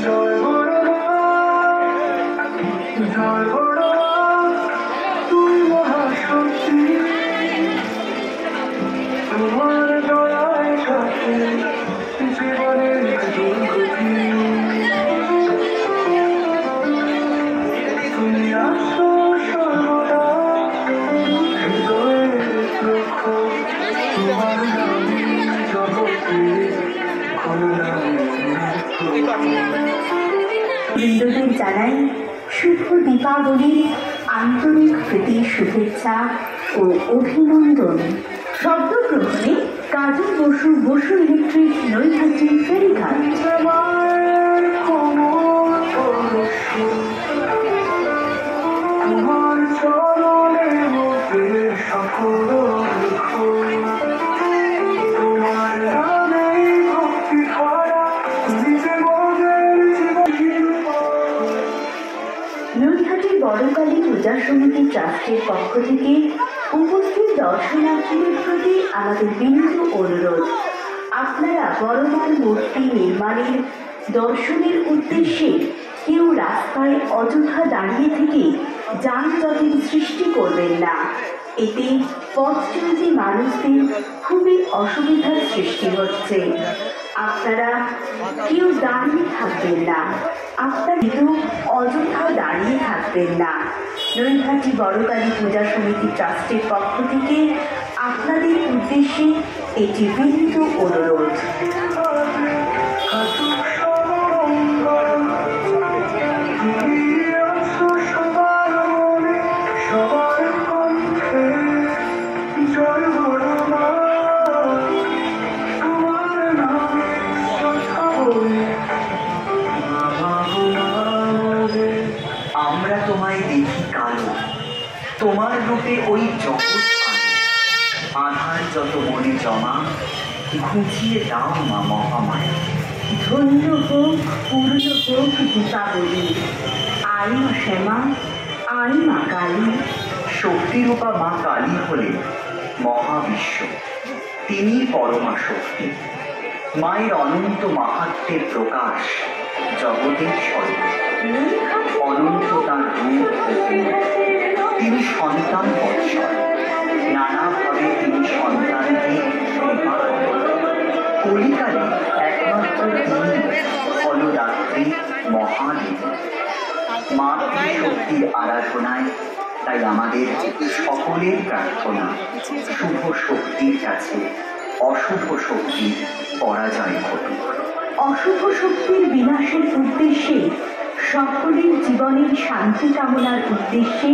জয় বড় মা, জয় বড় মা, তুই মহাশক্তি, তোমার দয়ায় কাটে জীবনের দুর্গতি। তুমি আসো সর্বদা হৃদয়ের লক্ষ, তোমার নামে জগতে বৃন্দদের জানাই শুভ দীপাবলির আন্তরিক প্রীতি শুভেচ্ছা ও অভিনন্দন। শব্দগ্রহণে কাজল বসু, বসু ইলেকট্রিক, নৈহাটি, ফেরিঘাট। তোমার চরণের মধ্যে সকল তোমার নামেই ভক্তি ভরা, তুমি যে মোদের জীবন। নৈহাটি বড়কালী পূজা সমিতি ট্রাস্টের পক্ষ থেকে উপস্থিত দর্শনার্থীদের প্রতি আমাদের বিনীত অনুরোধ, আপনারা বড়মার মূর্তি নির্মাণের দর্শনের উদ্দেশ্যে কেউ রাস্তায় অযথা দাঁড়িয়ে থেকে যানজটের সৃষ্টি করবেন না। এতে পথচলতি মানুষদের খুবই অসুবিধার সৃষ্টি হচ্ছে। আপনারা কেউ দাঁড়িয়ে থাকবেন না, আপনারা কেউ অযথা দাঁড়িয়ে থাকবেন না। নৈহাটি বড়কালী পূজা সমিতি ট্রাস্টের পক্ষ থেকে আপনাদের উদ্দেশ্যে এটি বিনীত অনুরোধ। আমরা তোমায় দেখি কালো, তোমার রূপে ওই জগৎ আলো, আধার যত মনে জমা ঘুচিয়ে দাও মা মহামায়া। ধন্য হোক, পূর্ণ হোক দীপাবলি, আই মা শ্যামা, আই মা কালী। শক্তিরূপা মা কালী হলেন মহাবিশ্ব, তিনি পরমা শক্তি। মায়ের অনন্ত মাহাত্ম্যের প্রকাশ জগতের স্বরূপ, অনন্ত তার রূপ ও গুণ। তিনি সন্তান বৎসর, নানাভাবে তিনি সন্তানকে কৃপা করেন। কলিকালে একমাত্র তিনি ফলদাত্রী মহাদেবী। মাতৃশক্তির আরাধনায় তাই আমাদের সকলের প্রার্থনা, শুভ শক্তির কাছে অশুভ শক্তির পরাজয় ঘটুক। অশুভ শক্তির বিনাশের উদ্দেশ্যে, সকলের জীবনের শান্তি কামনার উদ্দেশ্যে